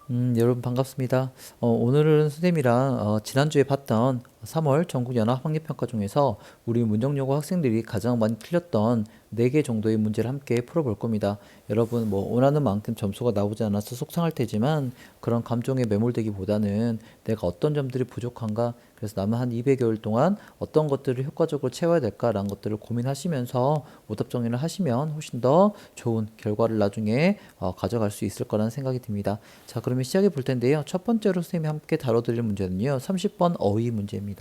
여러분 반갑습니다. 오늘은 선생님이랑 지난주에 봤던 3월 전국연합 학력평가 중에서 우리 문정여고 학생들이 가장 많이 틀렸던 4개 정도의 문제를 함께 풀어볼 겁니다. 여러분 뭐 원하는 만큼 점수가 나오지 않아서 속상할 테지만 그런 감정에 매몰되기보다는 내가 어떤 점들이 부족한가, 그래서 남은 한 200여일 동안 어떤 것들을 효과적으로 채워야 될까라는 것들을 고민하시면서 오답 정리를 하시면 훨씬 더 좋은 결과를 나중에 가져갈 수 있을 거라는 생각이 듭니다. 자, 그러면 시작해 볼 텐데요. 첫 번째로 선생님이 함께 다뤄드릴 문제는요. 30번 어휘 문제입니다.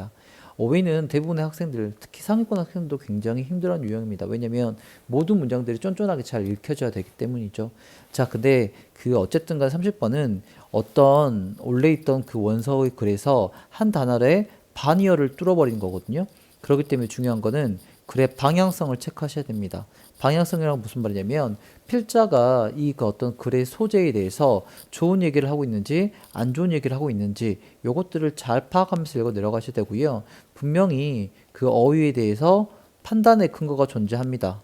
어휘는 대부분의 학생들, 특히 상위권 학생들도 굉장히 힘들어하는 유형입니다. 왜냐면 모든 문장들이 쫀쫀하게 잘 읽혀져야 되기 때문이죠. 자, 근데 어쨌든 간 30번은 어떤 원래 있던 그 원서의 글에서 한 단어의 반이어를 뚫어버린 거거든요. 그렇기 때문에 중요한 거는 글의 방향성을 체크하셔야 됩니다. 방향성이란 무슨 말이냐면 필자가 그 어떤 글의 소재에 대해서 좋은 얘기를 하고 있는지 안 좋은 얘기를 하고 있는지 요것들을 잘 파악하면서 읽어 내려가셔야 되고요. 분명히 그 어휘에 대해서 판단의 근거가 존재합니다.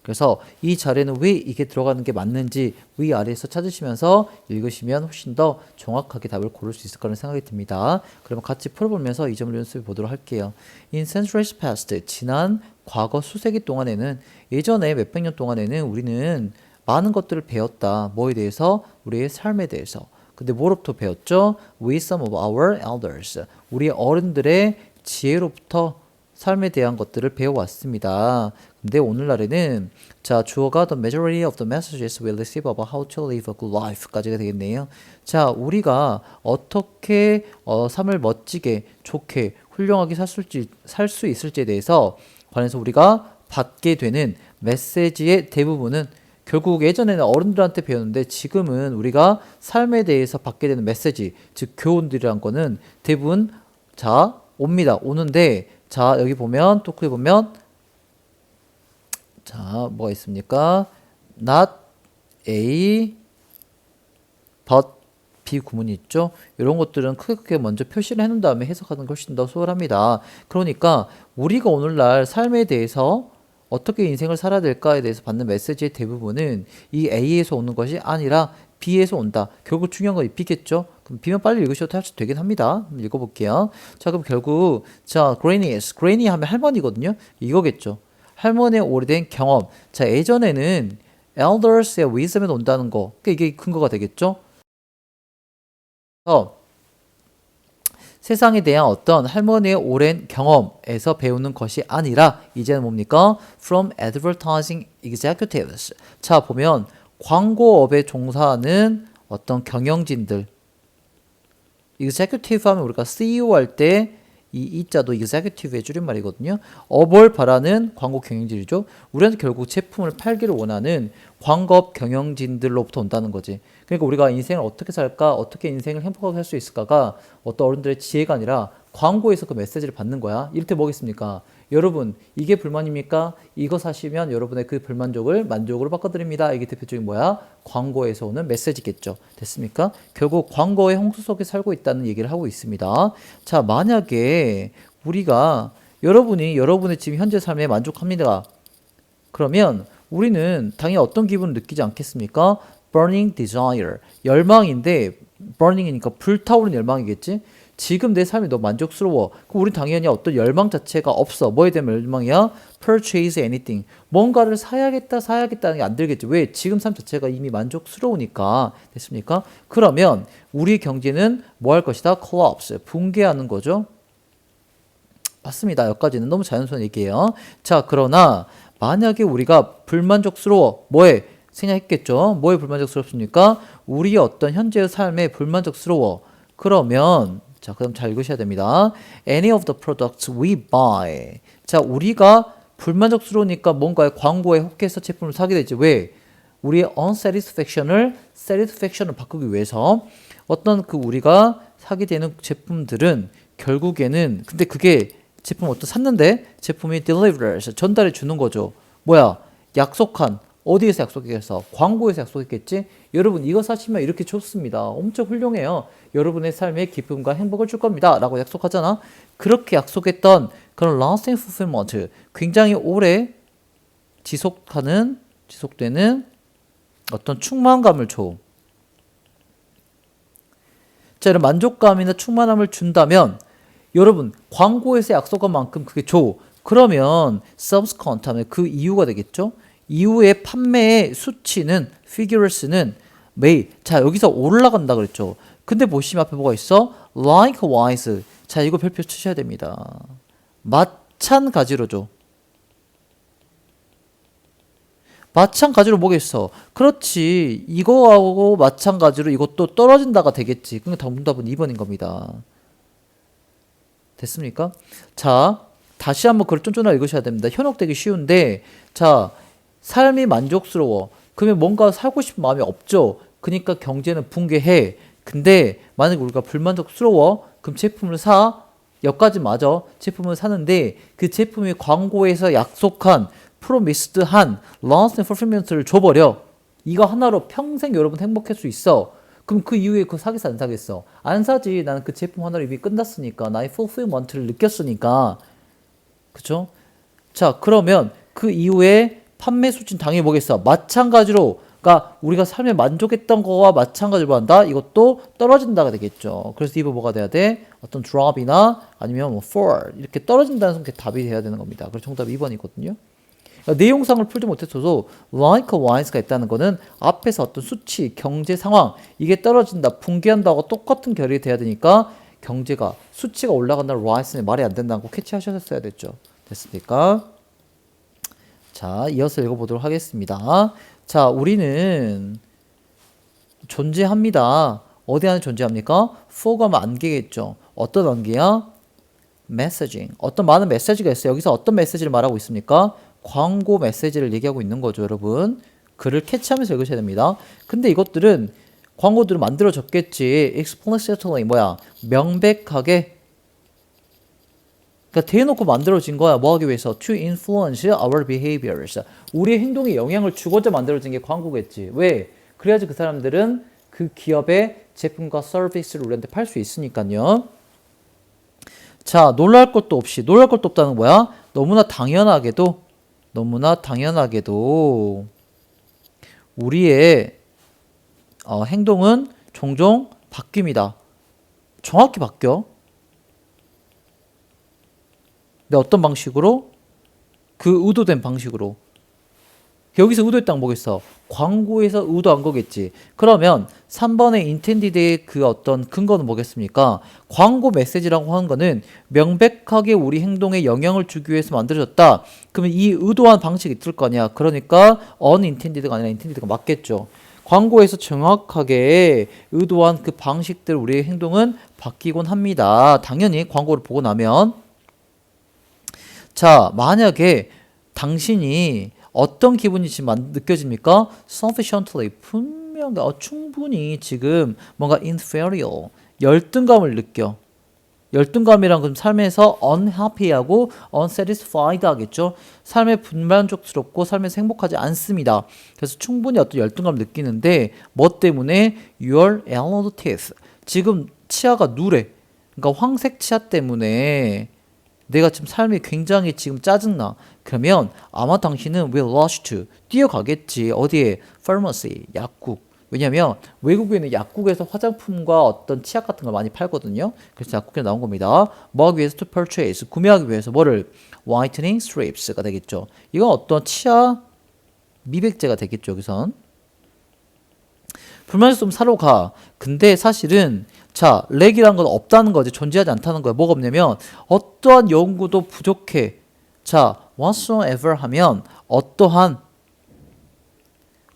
그래서 이 자리는 왜 이게 들어가는 게 맞는지 위아래에서 찾으시면서 읽으시면 훨씬 더 정확하게 답을 고를 수 있을 거라는 생각이 듭니다. 그러면 같이 풀어보면서 이 점을 연습해 보도록 할게요. In centuries past, 지난 과거 수세기 동안에는, 예전에 몇백 년 동안에는 우리는 많은 것들을 배웠다. 뭐에 대해서? 우리의 삶에 대해서. 근데 뭐로부터 배웠죠? With some of our elders. 우리 어른들의 지혜로부터 삶에 대한 것들을 배워왔습니다. 근데 오늘날에는 자, 주어가 the majority of the messages we receive about how to live a good life까지가 되겠네요. 자, 우리가 어떻게 삶을 멋지게, 좋게, 훌륭하게 살 수 있을지에 대해서 관해서 우리가 받게 되는 메시지의 대부분은 결국 예전에는 어른들한테 배웠는데 지금은 우리가 삶에 대해서 받게 되는 메시지, 즉 교훈들이란 거는 대부분 자, 오는데 자, 여기 보면, 토크에 보면, 자, 뭐가 있습니까? Not A, but B 구문이 있죠? 이런 것들은 크게 먼저 표시를 해놓은 다음에 해석하는 게 훨씬 더 수월합니다. 그러니까, 우리가 오늘날 삶에 대해서 어떻게 인생을 살아야 될까에 대해서 받는 메시지의 대부분은 이 A에서 오는 것이 아니라 B에서 온다. 결국 중요한 건 B겠죠? 그럼 B면 빨리 읽으셔도 할 수 되긴 합니다. 읽어볼게요. 자, 그럼 결국, 자, granny 하면 할머니거든요? 이거겠죠. 할머니의 오래된 경험. 자, 예전에는 elders의 wisdom에 온다는 거. 그러니까 이게 근거가 되겠죠? 세상에 대한 어떤 할머니의 오랜 경험에서 배우는 것이 아니라 이제는 뭡니까? From advertising executives. 자, 보면 광고업에 종사하는 어떤 경영진들, executive 하면 우리가 CEO 할 때 이 이자도 executive의 줄임말이거든요. 업을 바라는 광고 경영진이죠. 우리는 결국 제품을 팔기를 원하는 광고업 경영진들로부터 온다는 거지. 그러니까 우리가 인생을 어떻게 살까, 어떻게 인생을 행복하게 살 수 있을까가 어떤 어른들의 지혜가 아니라 광고에서 그 메시지를 받는 거야. 이를테 뭐겠습니까? 여러분, 이게 불만입니까? 이거 사시면 여러분의 그 불만족을 만족으로 바꿔드립니다. 이게 대표적인 뭐야? 광고에서 오는 메시지겠죠. 됐습니까? 결국 광고의 홍수 속에 살고 있다는 얘기를 하고 있습니다. 자, 만약에 우리가 여러분의 지금 현재 삶에 만족합니다. 그러면 우리는 당연히 어떤 기분을 느끼지 않겠습니까? burning desire. 열망인데, burning이니까 불타오르는 열망이겠지? 지금 내 삶이 너무 만족스러워. 그럼 우리 당연히 어떤 열망 자체가 없어. 뭐에 대한 열망이야? purchase anything. 뭔가를 사야겠다는 게 안 들겠지. 왜? 지금 삶 자체가 이미 만족스러우니까. 됐습니까? 그러면 우리 경제는 뭐 할 것이다? collapse. 붕괴하는 거죠. 맞습니다. 여기까지는 너무 자연스러운 얘기예요. 자, 그러나 만약에 우리가 불만족스러워. 뭐에? 생략했겠죠. 뭐에 불만족스럽습니까? 우리의 어떤 현재의 삶에 불만족스러워. 그러면 자, 그럼 잘 읽으셔야 됩니다. Any of the products we buy. 자, 우리가 불만족스러우니까 뭔가의 광고에 혹해서 제품을 사게 되지. 왜? 우리의 unsatisfaction을 satisfaction을 바꾸기 위해서 어떤 우리가 사게 되는 제품들은 결국에는 근데 그게 제품 샀는데 제품이 delivers 전달해 주는 거죠. 뭐야? 약속한 어디에서 약속했어? 광고에서 약속했겠지? 여러분 이거 사시면 이렇게 좋습니다. 엄청 훌륭해요. 여러분의 삶에 기쁨과 행복을 줄 겁니다. 라고 약속하잖아. 그렇게 약속했던 그런 lasting fulfillment, 굉장히 오래 지속되는 어떤 충만감을 줘. 자, 이런 만족감이나 충만함을 준다면 여러분 광고에서 약속한 만큼 그게 줘. 그러면 subsequent 하면 그 이유가 되겠죠. 이후의 판매의 수치는 figures는 매일 자 여기서 올라간다 그랬죠. 근데 보시면 앞에 뭐가 있어? likewise. 자 이거 별표 치셔야 됩니다. 마찬가지로죠. 마찬가지로 뭐겠어? 그렇지. 이거하고 마찬가지로 이것도 떨어진다가 되겠지. 그러니까 정답은 2번인 겁니다. 됐습니까? 자, 다시 한번 글을 쫀쫀하게 읽으셔야 됩니다. 현혹되기 쉬운데, 자, 삶이 만족스러워. 그러면 뭔가 살고 싶은 마음이 없죠. 그러니까 경제는 붕괴해. 근데 만약 우리가 불만족스러워, 그럼 제품을 사. 여기까지 맞아. 제품을 사는데 그 제품이 광고에서 약속한 프로미스드한 lasting fulfillment를 줘버려. 이거 하나로 평생 여러분 행복할 수 있어. 그럼 그 이후에 그거 사겠어 안 사겠어? 안 사지. 나는 그 제품 하나로 이미 끝났으니까. 나의 fulfillment를 느꼈으니까. 그쵸? 자 그러면 그 이후에 판매 수치는 당연히 뭐겠어? 마찬가지로 그러니까 우리가 삶에 만족했던 거와 마찬가지로 한다? 이것도 떨어진다가 되겠죠. 그래서 이거 뭐가 돼야 돼? 어떤 drop이나 아니면 뭐 fall 이렇게 떨어진다는 게 답이 돼야 되는 겁니다. 그래서 정답 2번이거든요. 그러니까 내용상을 풀지 못했어도 likewise가 있다는 거는 앞에서 어떤 수치, 경제 상황 이게 떨어진다, 붕괴한다고 똑같은 결이 돼야 되니까 경제가 수치가 올라간다는 rise는 말이 안 된다고 캐치하셨어야 됐죠. 됐습니까? 자, 이어서 읽어보도록 하겠습니다. 자, 우리는 존재합니다. 어디 안에 존재합니까? for가 하면 안개겠죠. 어떤 안개야? messaging. 어떤 많은 메시지가 있어요. 여기서 어떤 메시지를 말하고 있습니까? 광고 메시지를 얘기하고 있는 거죠, 여러분. 글을 캐치하면서 읽으셔야 됩니다. 근데 이것들은 광고들을 만들어졌겠지. explicitly 뭐야? 명백하게 그러니까 대놓고 만들어진 거야. 뭐 하기 위해서? To influence our behaviors. 우리의 행동에 영향을 주고자 만들어진 게 광고겠지. 왜? 그래야지 그 사람들은 그 기업의 제품과 서비스를 우리한테 팔 수 있으니까요. 자, 놀랄 것도 없이. 놀랄 것도 없다는 거야. 너무나 당연하게도 우리의 행동은 종종 바뀝니다. 정확히 바뀌어. 근데 어떤 방식으로? 그 의도된 방식으로. 여기서 의도했다는 뭐겠어? 광고에서 의도한 거겠지. 그러면 3번의 intended의 그 어떤 근거는 뭐겠습니까? 광고 메시지라고 하는 거는 명백하게 우리 행동에 영향을 주기 위해서 만들어졌다. 그러면 이 의도한 방식이 있을 거 아니야. 그러니까 unintended가 아니라 intended가 맞겠죠. 광고에서 정확하게 의도한 그 방식대로 우리의 행동은 바뀌곤 합니다. 당연히 광고를 보고 나면. 자, 만약에 당신이 어떤 기분이 지금 느껴집니까? sufficiently 분명히 충분히 지금 뭔가 inferior 열등감을 느껴. 열등감이란 건 삶에서 unhappy하고 unsatisfied 하겠죠. 삶에 불만족스럽고 삶에서 행복하지 않습니다. 그래서 충분히 어떤 열등감을 느끼는데 뭐 때문에? Your yellow teeth. 지금 치아가 누래. 그러니까 황색 치아 때문에 내가 지금 삶이 굉장히 지금 짜증나. 그러면 아마 당신은 will rush to 뛰어가겠지. 어디에? pharmacy, 약국. 왜냐면 외국에는 약국에서 화장품과 어떤 치약 같은 걸 많이 팔거든요. 그래서 약국에 나온 겁니다. 뭐 하기 위해서? to purchase, 구매하기 위해서 뭐를? whitening strips가 되겠죠. 이건 어떤 치아 미백제가 되겠죠. 여기선. 불만족스러우면 사러 가. 근데 사실은 자, 렉이란 건 없다는 거지. 존재하지 않다는 거야. 뭐가 없냐면 어떠한 연구도 부족해. 자, whatsoever 하면 어떠한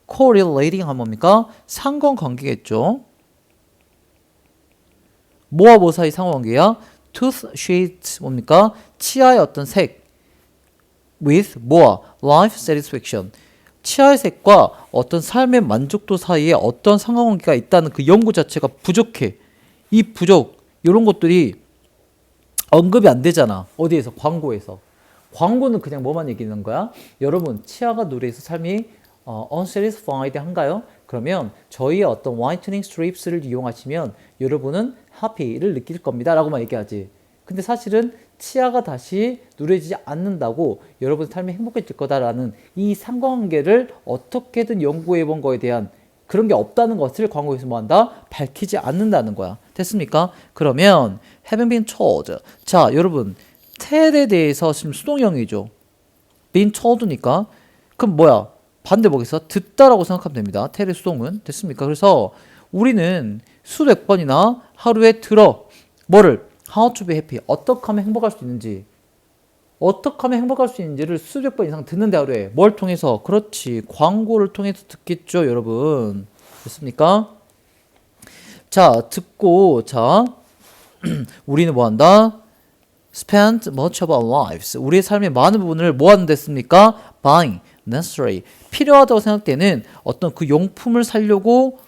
correlating 하면 뭡니까? 상관관계겠죠. 뭐와 뭐 사이 상관관계야? tooth shade 뭡니까? 치아의 어떤 색 with 뭐와? life satisfaction. 치아의 색과 어떤 삶의 만족도 사이에 어떤 상관관계가 있다는 그 연구 자체가 부족해. 이 부족, 이런 것들이 언급이 안 되잖아. 어디에서? 광고에서. 광고는 그냥 뭐만 얘기하는 거야? 여러분, 치아가 누래서 삶이 unsatisfied 한가요? 그러면 저희의 어떤 whitening strips를 이용하시면 여러분은 happy를 느낄 겁니다. 라고만 얘기하지. 근데 사실은 치아가 다시 누래지지 않는다고 여러분 삶이 행복해질 거다라는 이 상관관계를 어떻게든 연구해 본 거에 대한 그런 게 없다는 것을 광고에서 뭐 한다? 밝히지 않는다는 거야. 됐습니까? 그러면 having been told. 자, 여러분 tell에 대해서 지금 수동형이죠. been told니까 그럼 뭐야? 반대 보겠어? 듣다라고 생각하면 됩니다. tell의 수동은 됐습니까? 그래서 우리는 수백 번이나 하루에 들어 뭐를 how to be happy 어떻게 하면 행복할 수 있는지 어떻게 하면 행복할 수 있는지를 수백 번 이상 듣는데 하루에 뭘 통해서? 그렇지 광고를 통해서 듣겠죠 여러분 됐습니까? 자 듣고 자 우리는 뭐 한다? spend much of our lives 우리의 삶의 많은 부분을 뭐 하는 됐습니까? buying necessary 필요하다고 생각되는 어떤 그 용품을 사려고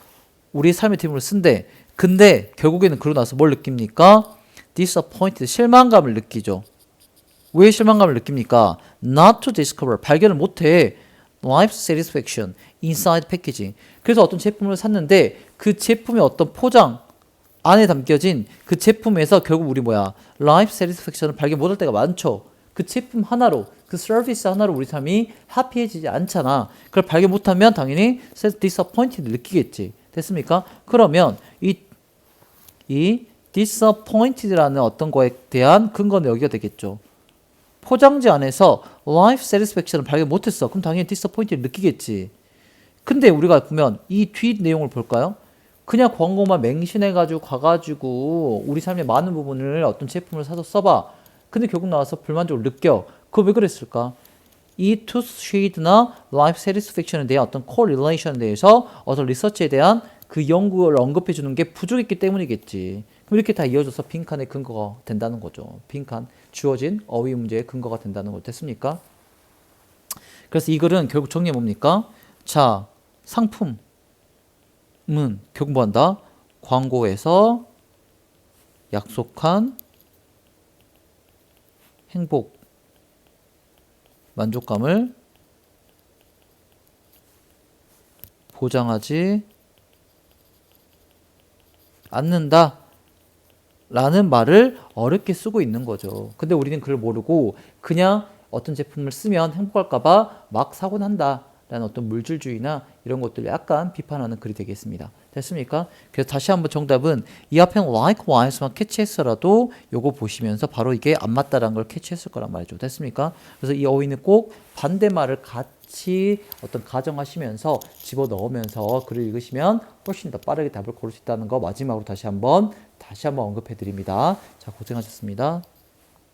우리의 삶의 팀을 쓴대 근데 결국에는 그러고 나서 뭘 느낍니까? disappointed 실망감을 느끼죠 왜 실망감을 느낍니까? Not to discover 발견을 못해 life satisfaction inside packaging 그래서 어떤 제품을 샀는데 그 제품의 어떤 포장 안에 담겨진 그 제품에서 결국 우리 뭐야 life satisfaction을 발견 못할 때가 많죠 그 제품 하나로 그 서비스 하나로 우리 삶이 해피해지지 않잖아 그걸 발견 못하면 당연히 disappointed 느끼겠지 됐습니까? 그러면 이 disappointed라는 어떤 거에 대한 근거는 여기가 되겠죠 포장지 안에서 life satisfaction을 발견 못했어. 그럼 당연히 disappointed를 느끼겠지. 근데 우리가 보면 이 뒤 내용을 볼까요? 그냥 광고만 맹신해가지고 가가지고 우리 삶의 많은 부분을 어떤 제품을 사서 써봐. 근데 결국 나와서 불만족을 느껴. 그거 왜 그랬을까? 이 tooth shade나 life satisfaction에 대한 어떤 correlation에 대해서 어떤 리서치에 대한 그 연구를 언급해 주는 게 부족했기 때문이겠지. 그럼 이렇게 다 이어져서 빈칸의 근거가 된다는 거죠. 빈칸 주어진 어휘 문제의 근거가 된다는 거 됐습니까? 그래서 이 글은 결국 정리해 뭡니까? 자, 상품은 결국 뭐 한다? 광고에서 약속한 행복, 만족감을 보장하지 않는다 라는 말을 어렵게 쓰고 있는 거죠. 근데 우리는 그걸 모르고 그냥 어떤 제품을 쓰면 행복할까봐 막 사곤 한다 라는 어떤 물질주의나 이런 것들을 약간 비판하는 글이 되겠습니다. 됐습니까? 그래서 다시 한번 정답은 이 앞에는 likewise만 캐치했어라도 요거 보시면서 바로 이게 안 맞다라는 걸 캐치했을 거란 말이죠. 됐습니까? 그래서 이 어휘는 꼭 반대말을 같이 어떤 가정하시면서 집어넣으면서 글을 읽으시면 훨씬 더 빠르게 답을 고를 수 있다는 거 마지막으로 다시 한번 언급해 드립니다. 자, 고생하셨습니다.